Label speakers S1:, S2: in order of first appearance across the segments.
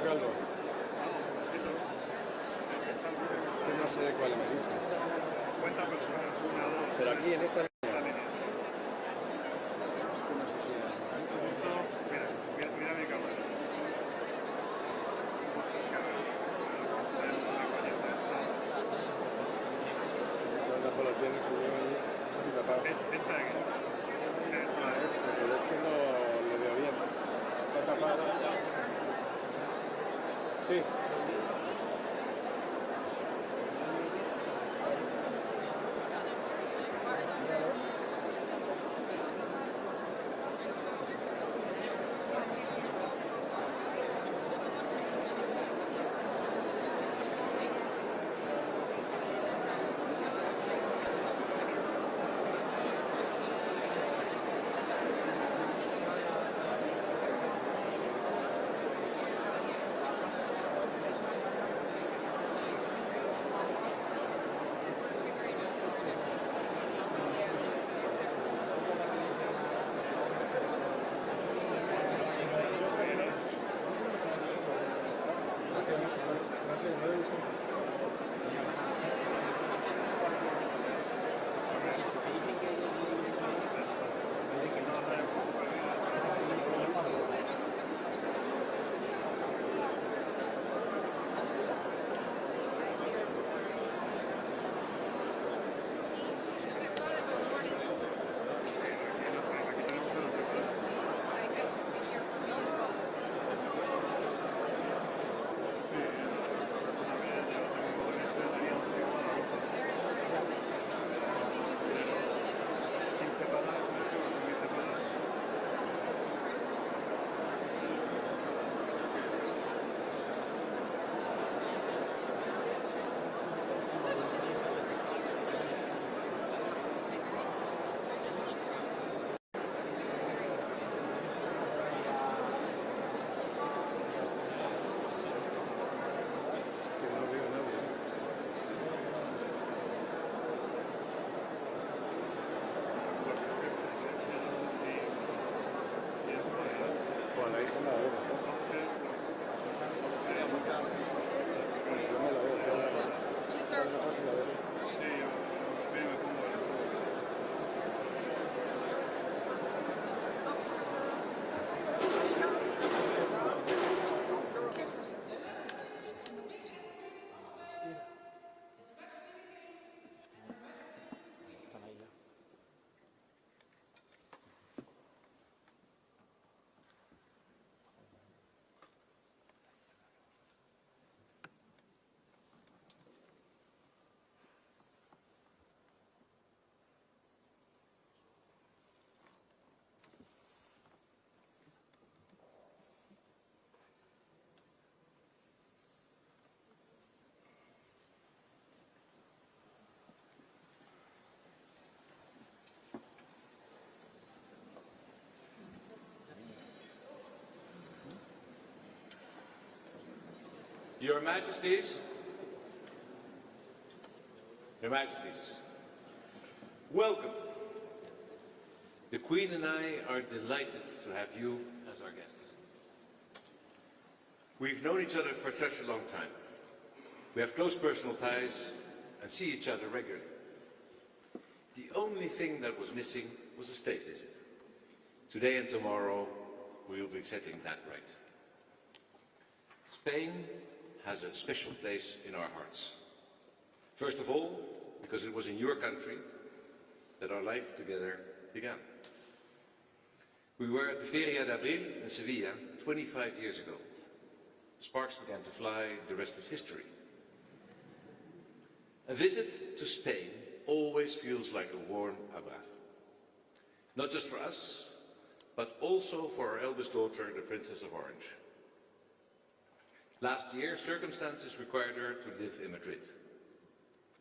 S1: calvo. Es que no sé de cuál me dices.
S2: ¿Cuántas personas? Una, dos.
S1: Pero aquí en esta línea.
S2: Mira mi cámara.
S1: Anda por las piernas y yo ahí estoy tapado.
S2: Esta de aquí.
S1: Pero es que no le veo bien. Está tapada. Sí.
S3: Your Majesties, welcome. The Queen and I are delighted to have you as our guests. We've known each other for such a long time. We have close personal ties and see each other regularly. The only thing that was missing was a state visit. Today and tomorrow, we will be setting that right. Spain has a special place in our hearts. First of all, because it was in your country that our life together began. We were at the Feria de Abril in Sevilla 25 years ago. Sparks began to fly, the rest is history. A visit to Spain always feels like a warm abrazo. Not just for us, but also for our eldest daughter, the Princess of Orange. Last year, circumstances required her to live in Madrid.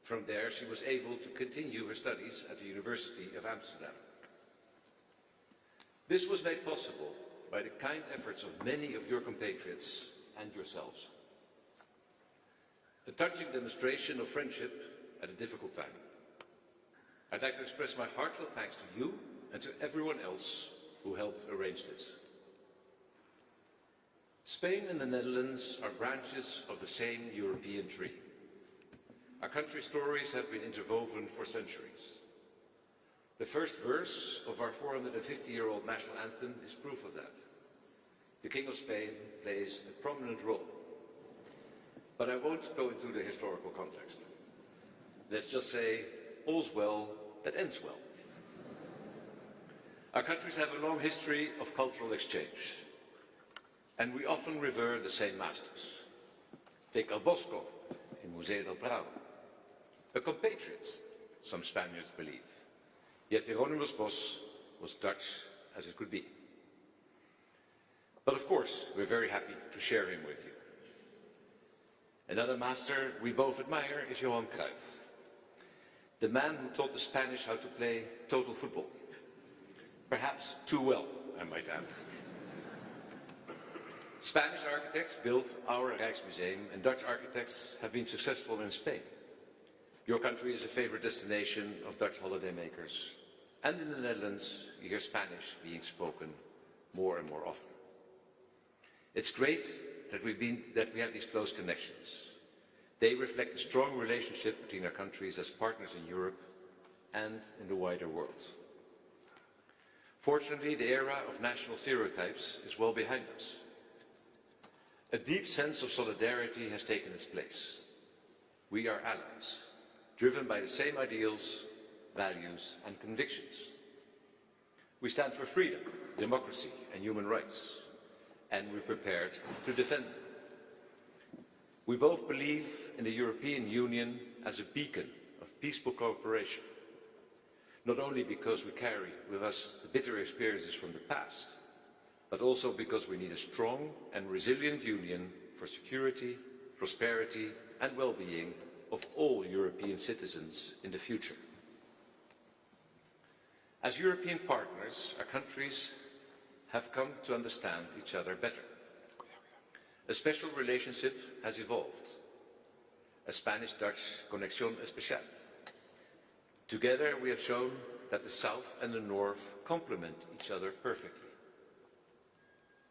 S3: From there, she was able to continue her studies at the University of Amsterdam. This was made possible by the kind efforts of many of your compatriots and yourselves. A touching demonstration of friendship at a difficult time. I'd like to express my heartfelt thanks to you and to everyone else who helped arrange this. Spain and the Netherlands are branches of the same European tree. Our country's stories have been interwoven for centuries. The first verse of our 450-year-old national anthem is proof of that. The King of Spain plays a prominent role. But I won't go into the historical context. Let's just say, all's well that ends well. Our countries have a long history of cultural exchange, and we often revere the same masters. Take El Bosco in Museo del Prado, a compatriot, some Spaniards believe. Yet Hieronymus Bos was Dutch as it could be. But of course, we're very happy to share him with you. Another master we both admire is Johan Cruyff, the man who taught the Spanish how to play total football. Perhaps too well, I might add. Spanish architects built our Rijksmuseum, and Dutch architects have been successful in Spain. Your country is a favorite destination of Dutch holidaymakers, and in the Netherlands, you hear Spanish being spoken more and more often. It's great that we have these close connections. They reflect the strong relationship between our countries as partners in Europe and in the wider world. Fortunately, the era of national stereotypes is well behind us. A deep sense of solidarity has taken its place. We are allies, driven by the same ideals, values, and convictions. We stand for freedom, democracy, and human rights, and we're prepared to defend them. We both believe in the European Union as a beacon of peaceful cooperation, not only because we carry with us the bitter experiences from the past, but also because we need a strong and resilient union for security, prosperity, and well-being of all European citizens in the future. As European partners, our countries have come to understand each other better. A special relationship has evolved, a Spanish-Dutch conexión especial. Together we have shown that the South and the North complement each other perfectly.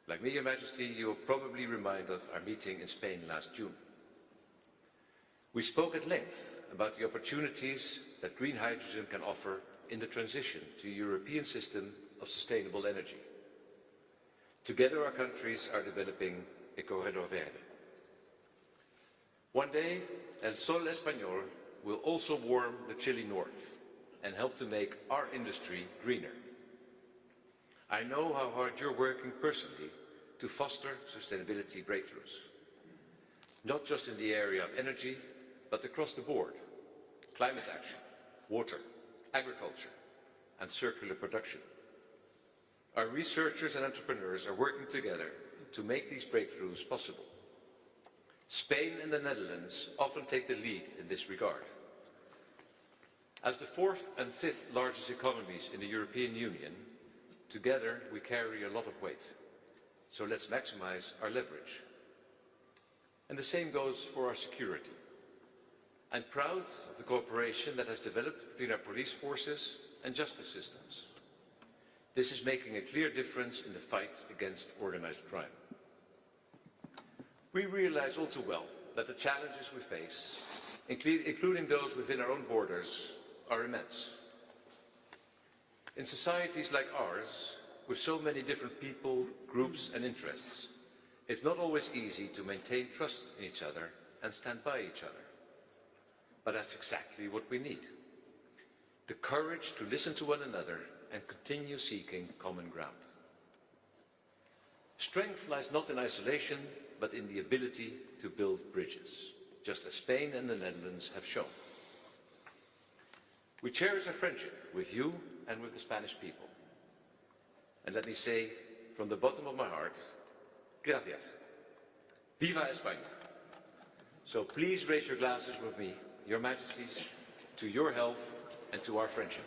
S3: Like me, Your Majesty, you will probably remind of our meeting in Spain last June. We spoke at length about the opportunities that green hydrogen can offer in the transition to a European system of sustainable energy. Together our countries are developing a corredor verde. One day, El Sol Español will also warm the chilly north and help to make our industry greener. I know how hard you're working personally to foster sustainability breakthroughs, not just in the area of energy, but across the board: climate action, water, agriculture, and circular production. Our researchers and entrepreneurs are working together to make these breakthroughs possible. Spain and the Netherlands often take the lead in this regard. As the fourth and fifth largest economies in the European Union, together we carry a lot of weight. So let's maximize our leverage. And the same goes for our security. I'm proud of the cooperation that has developed between our police forces and justice systems. This is making a clear difference in the fight against organized crime. We realize all too well that the challenges we face, including those within our own borders, are immense. In societies like ours, with so many different people, groups and interests, it's not always easy to maintain trust in each other and stand by each other. But that's exactly what we need. The courage to listen to one another and continue seeking common ground. Strength lies not in isolation, but in the ability to build bridges, just as Spain and the Netherlands have shown. We cherish our friendship with you and with the Spanish people. And let me say, from the bottom of my heart, gracias. Viva España. So please raise your glasses with me, Your Majesties, to your health and to our friendship.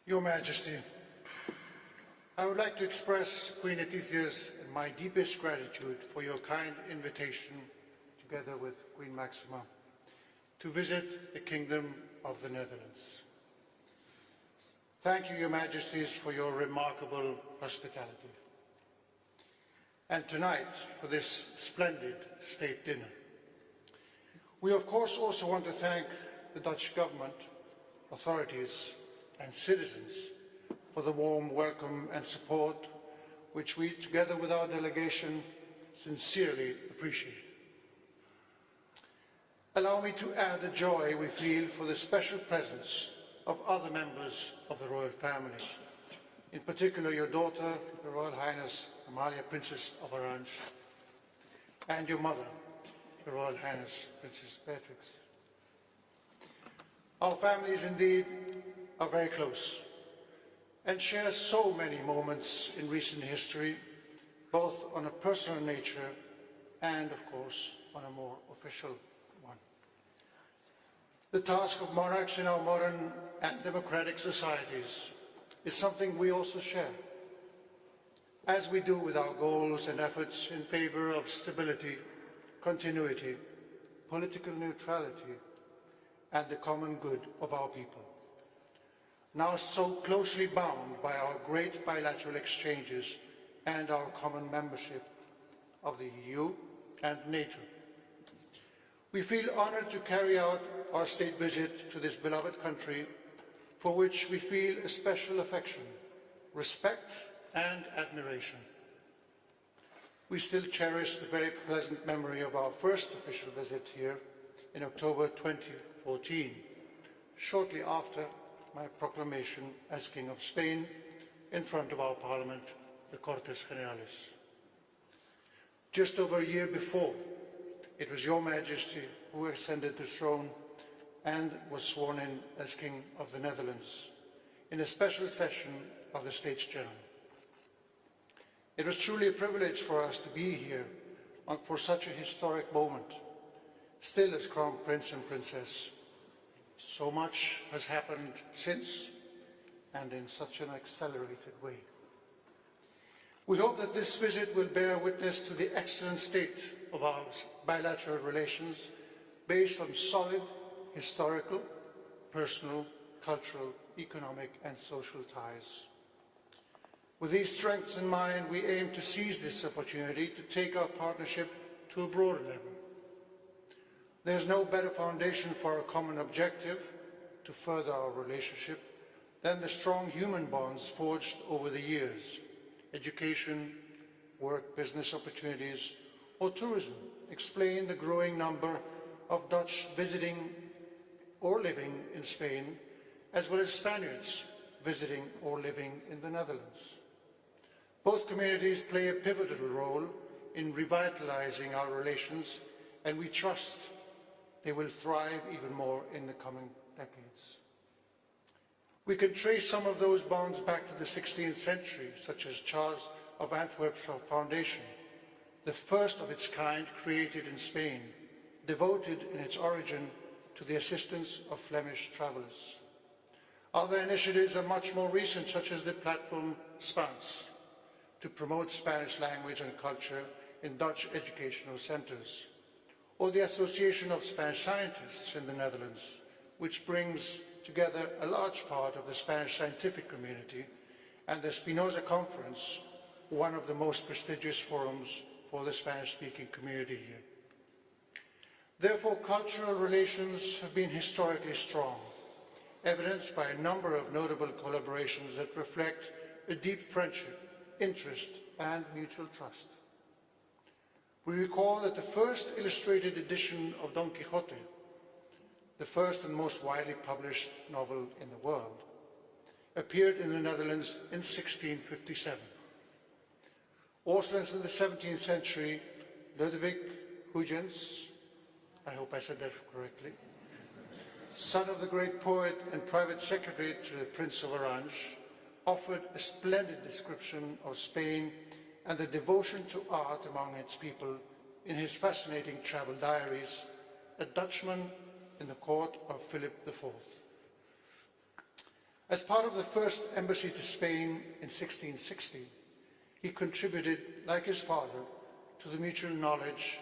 S4: Your Majesty, I would like to express Queen Letitia's and my deepest gratitude for your kind invitation, together with Queen Maxima, to visit the Kingdom of the Netherlands. Thank you, Your Majesties, for your remarkable hospitality. And tonight, for this splendid state dinner. We, of course, also want to thank the Dutch government, authorities, and citizens for the warm welcome and support which we, together with our delegation, sincerely appreciate. Allow me to add the joy we feel for the special presence of other members of the royal family, in particular your daughter, the Royal Highness Amalia, Princess of Orange, and your mother, the Royal Highness Princess Beatriz. Our families indeed are very close and share so many moments in recent history, both on a personal nature and, of course, on a more official one. The task of monarchs in our modern and democratic societies is something we also share, as we do with our goals and efforts in favor of stability, continuity, political neutrality, and the common good of our people, now so closely bound by our great bilateral exchanges and our common membership of the EU and NATO. We feel honored to carry out our state visit to this beloved country, for which we feel a special affection, respect, and admiration. We still cherish the very pleasant memory of our first official visit here in October 2014, shortly after my proclamation as King of Spain in front of our Parliament, the Cortes Generales. Just over a year before, it was Your Majesty who ascended the throne and was sworn in as King of the Netherlands in a special session of the States General. It was truly a privilege for us to be here for such a historic moment, still as Crown Prince and Princess. So much has happened since, and in such an accelerated way. We hope that this visit will bear witness to the excellent state of our bilateral relations based on solid historical, personal, cultural, economic and social ties. With these strengths in mind, we aim to seize this opportunity to take our partnership to a broader level. There is no better foundation for a common objective to further our relationship than the strong human bonds forged over the years. Education, work, business opportunities, or tourism explain the growing number of Dutch visiting or living in Spain, as well as Spaniards visiting or living in the Netherlands. Both communities play a pivotal role in revitalizing our relations, and we trust they will thrive even more in the coming decades. We can trace some of those bonds back to the 16th century, such as Charles of Antwerp's Foundation, the first of its kind created in Spain, devoted in its origin to the assistance of Flemish travellers. Other initiatives are much more recent, such as the platform Spaans, to promote Spanish language and culture in Dutch educational centres, or the Association of Spanish Scientists in the Netherlands, which brings together a large part of the Spanish scientific community, and the Spinoza Conference, one of the most prestigious forums for the Spanish-speaking community here. Therefore, cultural relations have been historically strong, evidenced by a number of notable collaborations that reflect a deep friendship, interest, and mutual trust. We recall that the first illustrated edition of Don Quixote, the first and most widely published novel in the world, appeared in the Netherlands in 1657. Also in the 17th century, Ludwig Huygens, I hope I said that correctly, son of the great poet and private secretary to the Prince of Orange, offered a splendid description of Spain and the devotion to art among its people in his fascinating travel diaries, A Dutchman in the Court of Philip IV. As part of the first embassy to Spain in 1660, he contributed, like his father, to the mutual knowledge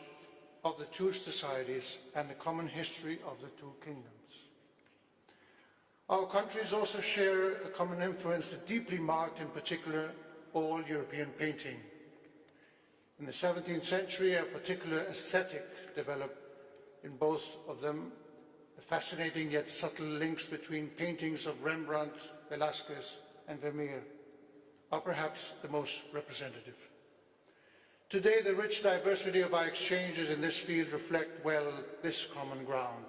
S4: of the two societies and the common history of the two kingdoms. Our countries also share a common influence that deeply marked, in particular, all European painting. In the 17th century, a particular aesthetic developed in both of them, the fascinating yet subtle links between paintings of Rembrandt, Velázquez, and Vermeer are perhaps the most representative. Today, the rich diversity of our exchanges in this field reflect well this common ground.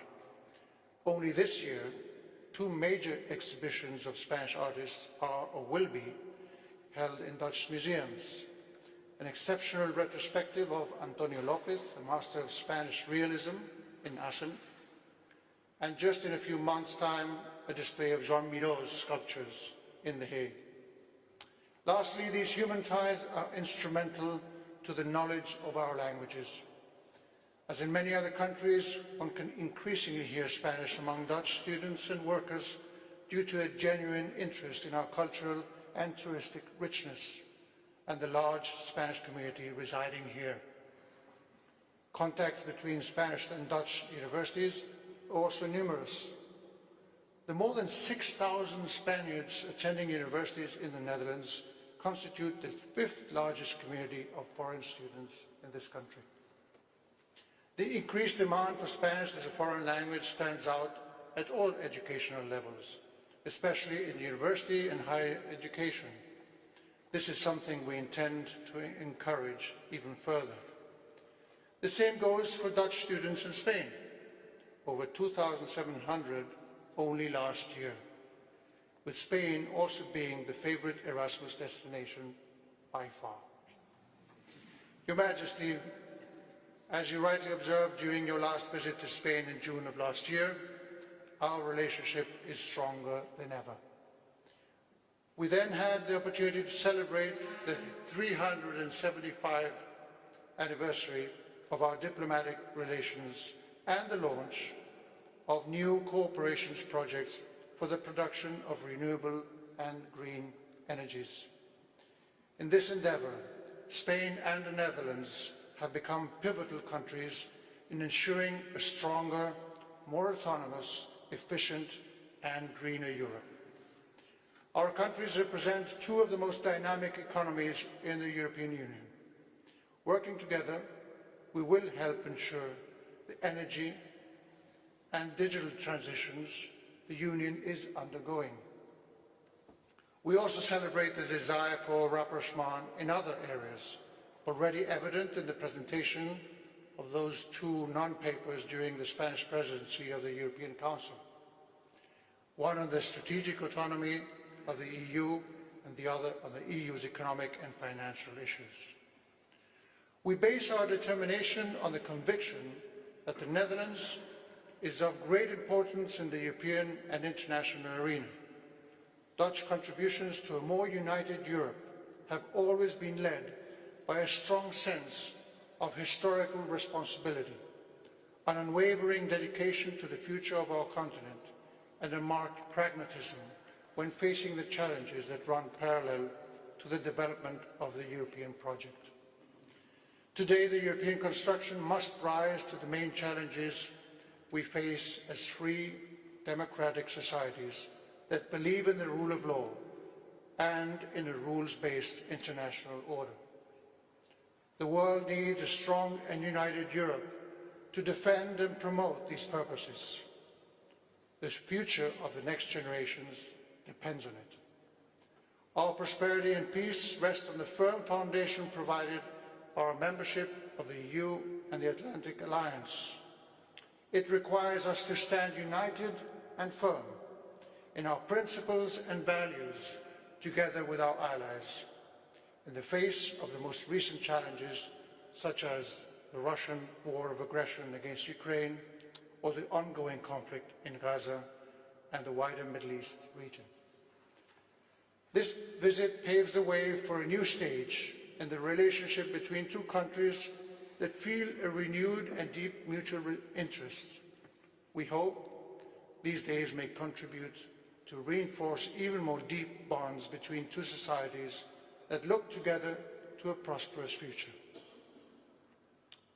S4: Only this year, two major exhibitions of Spanish artists are or will be held in Dutch museums. An exceptional retrospective of Antonio López, a master of Spanish realism, in Assen, and just in a few months' time, a display of Jean Miraut's sculptures in The Hague. Lastly, these human ties are instrumental to the knowledge of our languages. As in many other countries, one can increasingly hear Spanish among Dutch students and workers due to a genuine interest in our cultural and touristic richness and the large Spanish community residing here. Contacts between Spanish and Dutch universities are also numerous. The more than 6,000 Spaniards attending universities in the Netherlands constitute the fifth largest community of foreign students in this country. The increased demand for Spanish as a foreign language stands out at all educational levels, especially in university and higher education. This is something we intend to encourage even further. The same goes for Dutch students in Spain, over 2,700 only last year, with Spain also being the favorite Erasmus destination by far. Your Majesty, as you rightly observed during your last visit to Spain in June of last year, our relationship is stronger than ever. We then had the opportunity to celebrate the 375th anniversary of our diplomatic relations and the launch of new cooperation projects for the production of renewable and green energies. In this endeavour, Spain and the Netherlands have become pivotal countries in ensuring a stronger, more autonomous, efficient and greener Europe. Our countries represent two of the most dynamic economies in the European Union. Working together, we will help ensure the energy and digital transitions the Union is undergoing. We also celebrate the desire for rapprochement in other areas, already evident in the presentation of those two non-papers during the Spanish presidency of the European Council. One on the strategic autonomy of the EU and the other on the EU's economic and financial issues. We base our determination on the conviction that the Netherlands is of great importance in the European and international arena. Dutch contributions to a more united Europe have always been led by a strong sense of historical responsibility, an unwavering dedication to the future of our continent, and a marked pragmatism when facing the challenges that run parallel to the development of the European project. Today, the European construction must rise to the main challenges we face as free, democratic societies that believe in the rule of law and in a rules-based international order. The world needs a strong and united Europe to defend and promote these purposes. The future of the next generations depends on it. Our prosperity and peace rest on the firm foundation provided by our membership of the EU and the Atlantic Alliance. It requires us to stand united and firm in our principles and values together with our allies in the face of the most recent challenges such as the Russian war of aggression against Ukraine or the ongoing conflict in Gaza and the wider Middle East region. This visit paves the way for a new stage in the relationship between two countries that feel a renewed and deep mutual interest. We hope these days may contribute to reinforce even more deep bonds between two societies that look together to a prosperous future.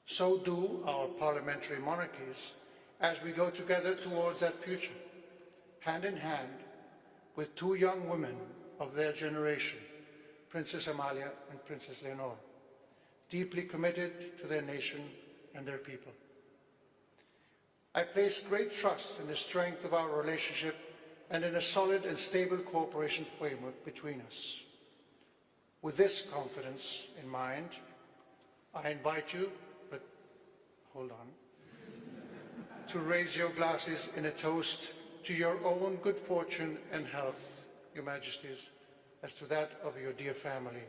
S4: So do our parliamentary monarchies as we go together towards that future, hand in hand with two young women of their generation, Princess Amalia and Princess Leonor, deeply committed to their nation and their people. I place great trust in the strength of our relationship and in a solid and stable cooperation framework between us. With this confidence in mind, I invite you, but hold on, to raise your glasses in a toast to your own good fortune and health, Your Majesties, as to that of your dear family,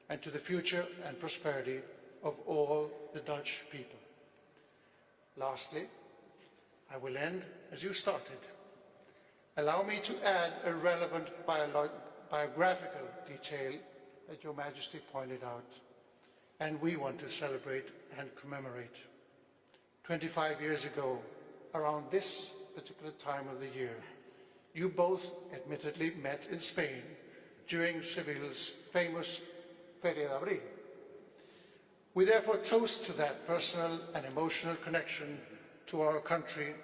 S4: and to the future and prosperity of all the Dutch people. Lastly, I will end as you started. Allow me to add a relevant biographical detail that Your Majesty pointed out, and we want to celebrate and commemorate. 25 years ago, around this particular time of the year, you both admittedly met in Spain during Seville's famous Feria de Abril. We therefore toast to that personal and emotional connection to our country,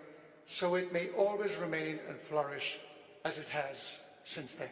S4: so it may always remain and flourish as it has since then.